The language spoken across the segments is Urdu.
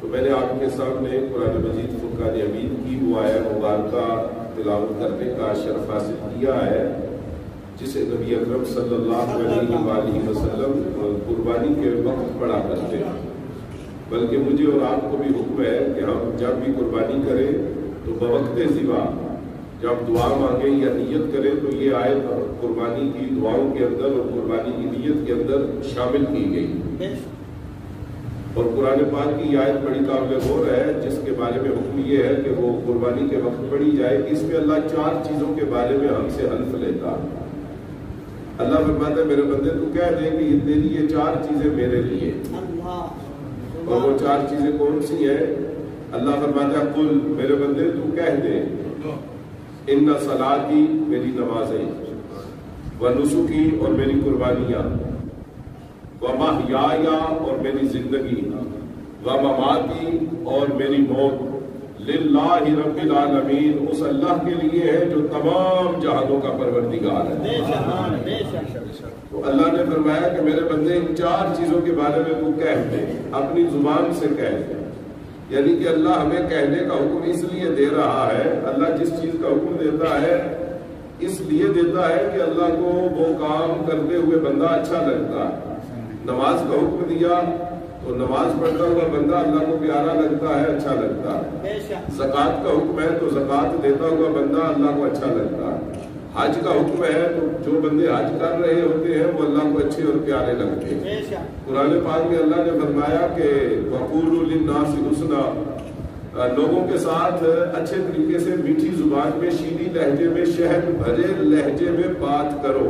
تو میں نے آپ کے سامنے قرآن مجید فرقان حمید کی وہ آیہ مبارکہ تلاوت کرنے کا شرف حاصل کیا ہے جسے نبی اکرم صلی اللہ علیہ وآلہ وسلم قربانی کے وقت پڑھا کرتے ہیں. بلکہ مجھے اور آپ کو بھی حکم ہے کہ ہم جب بھی قربانی کریں تو بوقت ذبح جب دعا مانگیں یا نیت کریں تو یہ آیت قربانی کی دعاؤں کے اندر اور قربانی کی نیت کے اندر شامل کی گئی. اور قرآن پاک کی یہ آیت بڑی قابل غور ہے جس کے بارے میں حکم یہ ہے کہ وہ قربانی کے وقت پڑھی جائے. اس میں اللہ 4 چیزوں کے بارے میں ہم سے حلف لیتا. اللہ فرماتا ہے میرے بندے تو کہہ دے کہ یہ تیری یہ 4 چیزیں میرے لیے. اور وہ 4 چیزیں کون سی ہیں؟ اللہ فرماتا ہے قل میرے بندے تو کہہ دے ان صلاتی میری نمازیں و نسکی اور میری قربانیاں و محیایا اور میری زندگی و مماتی اور میری موت للہ رب العالمین اس اللہ کے لیے ہے جو تمام جہانوں کا پروردگار ہے. تو اللہ نے فرمایا کہ میرے بندے ان 4 چیزوں کے بارے میں تو کہہ دے اپنی زبان سے کہہ دے. یعنی کہ اللہ ہمیں کہنے کا حکم اس لیے دے رہا ہے. اللہ جس چیز کا حکم دیتا ہے اس لیے دیتا ہے کہ اللہ کو وہ کام کرتے ہوئے بندہ اچھا لگتا ہے. نماز کا حکم دیا تو نماز پڑھتا ہوا بندہ اللہ کو پیارا لگتا ہے, اچھا لگتا ہے. زکوٰۃ کا حکم ہے تو زکوٰۃ دیتا ہوا بندہ اللہ کو اچھا لگتا ہے. حج کا حکم ہے تو جو بندے حج کر رہے ہوتے ہیں وہ اللہ کو اچھے اور پیارے لگتے ہیں. قرآن پاک میں اللہ نے فرمایا کہ وَقُولُوا لِلنَّاسِ حُسْنًا لوگوں کے ساتھ اچھے طریقے سے میٹھی زبان میں شیریں لہجے میں شہد بھرے لہجے میں بات کرو.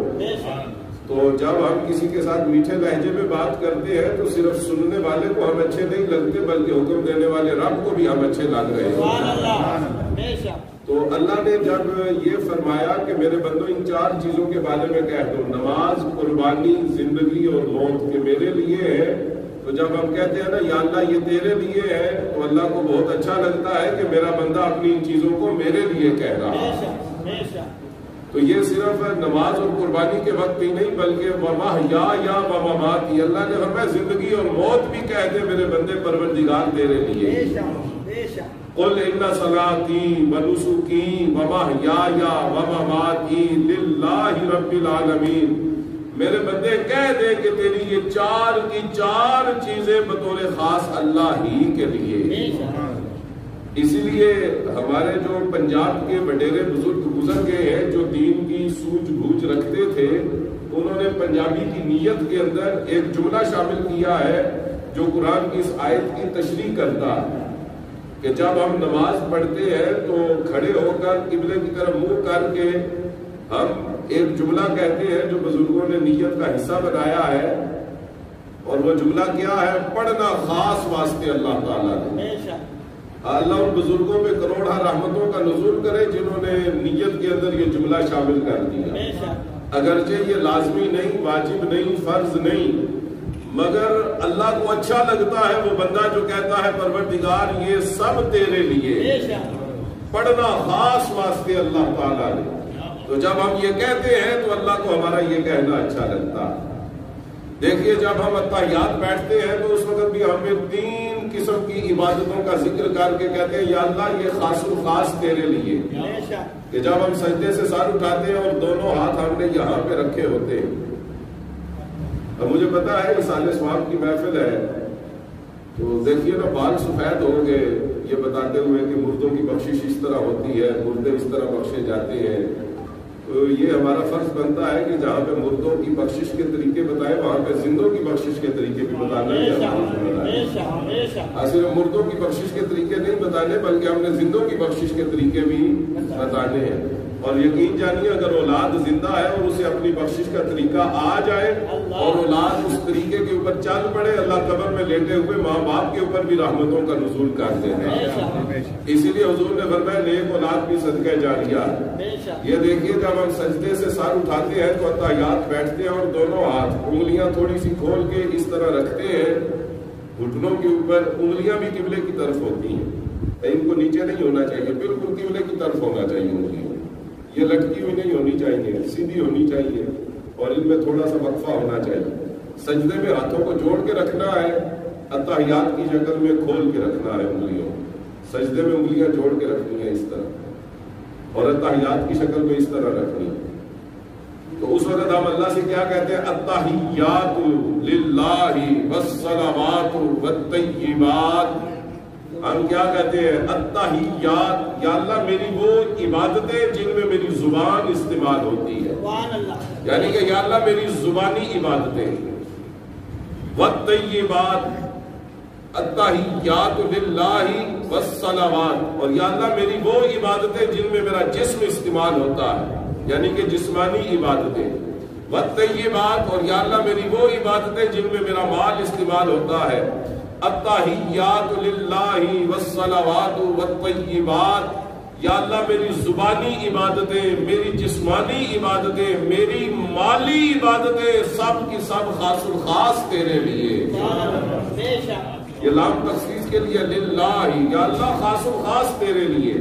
تو جب ہم کسی کے ساتھ میٹھے لہجے میں بات کرتے ہیں تو صرف سننے والے کو ہم اچھے نہیں لگتے بلکہ حکم دینے والے رب کو بھی ہم اچھے لگ رہے ہیں. تو اللہ نے جب یہ فرمایا کہ میرے بندوں ان 4 چیزوں کے بارے میں کہہ دو نماز قربانی زندگی اور موت کے میرے لیے ہے. تو جب ہم کہتے ہیں نا یا اللہ یہ تیرے لیے ہے تو اللہ کو بہت اچھا لگتا ہے کہ میرا بندہ اپنی ان چیزوں کو میرے لیے کہہ رہا ہے. تو یہ صرف نماز اور قربانی کے وقت ہی نہیں بلکہ وَمَحْيَايَا وَمَمَاتِي اللہ نے فرمایا زندگی اور موت بھی کہہ دے میرے بندے پروردگار تیرے لیے. قُلْ إِنَّ صَلَاتِي وَنُسُكِي وَمَحْيَايَا وَمَمَاتِي لِلَّهِ رَبِّ الْعَالَمِينَ میرے بندے کہہ دے کہ تیری یہ 4 کی 4 چیزیں بطور خاص اللہ ہی کے لیے. اسی لیے ہمارے جو پنجاب کے وڈیرے بزرگ گزر گئے ہیں جو دین کی سوجھ بوجھ رکھتے تھے انہوں نے پنجابی کی نیت کے اندر ایک جملہ شامل کیا ہے جو قرآن کی اس آیت کی تشریح کرتا ہے کہ جب ہم نماز پڑھتے ہیں تو کھڑے ہو کر قبلے کی طرف منہ کر کے ہم ایک جملہ کہتے ہیں جو بزرگوں نے نیت کا حصہ بنایا ہے. اور وہ جملہ کیا ہے؟ پڑھنا خاص واسطے اللہ تعالیٰ نے. اللہ ان بزرگوں پہ کروڑا رحمتوں کا نزول کرے جنہوں نے نیت کے اندر یہ جملہ شامل کر دیا. اگرچہ یہ لازمی نہیں واجب نہیں فرض نہیں مگر اللہ کو اچھا لگتا ہے وہ بندہ جو کہتا ہے پروردگار یہ سب تیرے لیے پڑھنا خاص واسطے اللہ تعالیٰ نے. تو جب ہم یہ کہتے ہیں تو اللہ کو ہمارا یہ کہنا اچھا لگتا ہے. دیکھیے جب ہم اتحیات بیٹھتے ہیں تو اس وقت بھی ہمیں 3 قسم کی عبادتوں کا ذکر کر کے کہتے ہیں یا اللہ یہ خاص و خاص تیرے لیے. کہ جب ہم سجدے سے سر اٹھاتے ہیں اور دونوں ہاتھ ہم نے یہاں پہ رکھے ہوتے ہیں. اب مجھے پتا ہے اصال ثواب کی محفل ہے تو دیکھیے نا بال سفید ہو گئے یہ بتاتے ہوئے کہ مردوں کی بخشش اس طرح ہوتی ہے مردے اس طرح بخشے جاتے ہیں. تو یہ ہمارا فرض بنتا ہے کہ جہاں پہ مردوں کی بخشش کے طریقے بتائے وہاں پہ زندوں کی بخشش کے طریقے بھی بتانا ہے. صرف مردوں کی بخشش کے طریقے نہیں بتانے بلکہ ہم نے زندوں کی بخشش کے طریقے بھی بتانے ہیں. اور یقین جانیے اگر اولاد زندہ ہے اور اسے اپنی بخشش کا طریقہ آ جائے اور اولاد اس طریقے کے اوپر چل پڑے اللہ قبر میں لیٹے ہوئے ماں باپ کے اوپر بھی رحمتوں کا نزول کرتے ہیں. اسی لیے حضور نے فرمایا نیک اولاد بھی صدقہ جاریہ. یہ دیکھیے جب ہم سجدے سے سر اٹھاتے ہیں تو اتحیات بیٹھتے ہیں اور دونوں ہاتھ انگلیاں تھوڑی سی کھول کے اس طرح رکھتے ہیں گھٹنوں کے اوپر. انگلیاں بھی قبلے کی طرف ہوتی ہیں ان کو نیچے نہیں ہونا چاہیے بالکل قبلے کی طرف ہونا چاہیے. انگلیاں یہ لٹکی ہوئی نہیں ہونی چاہیے سیدھی ہونی چاہیے اور ان میں تھوڑا سا وقفہ ہونا چاہیے. سجدے میں ہاتھوں کو جوڑ کے رکھنا ہے اتحیات کی شکل میں کھول کے رکھنا ہے انگلیوں، سجدے میں انگلیاں جوڑ کے رکھنی ہیں اس طرح، اور اتحیات کی شکل میں اس طرح رکھنی ہے۔ تو اس وقت ہم اللہ سے کیا کہتے ہیں؟ التحیات للہ والصلوات والطیبات۔ ہم کیا کہتے ہیں؟ التحیات، یا اللہ میری وہ عبادتیں جن میں میری زبان استعمال ہوتی ہے، یعنی کہ یا اللہ میری زبانی عبادتیں، والطیبات، التحیات للہ والصلوات، اور یا اللہ میری وہ عبادتیں جن میں میرا جسم استعمال ہوتا ہے، یعنی کہ جسمانی عبادتیں، والطیبات، اور یا اللہ میری وہ عبادتیں جن میں میرا مال استعمال ہوتا ہے، التحیات للہ والصلوات والطیبات، یا اللہ میری زبانی عبادتیں، میری جسمانی عبادتیں، میری مالی عبادتیں سب کی سب خاص الخاص تیرے لیے۔ یہ لام تخصیص کے لیے، للہ، یا اللہ خاص الخاص تیرے لیے۔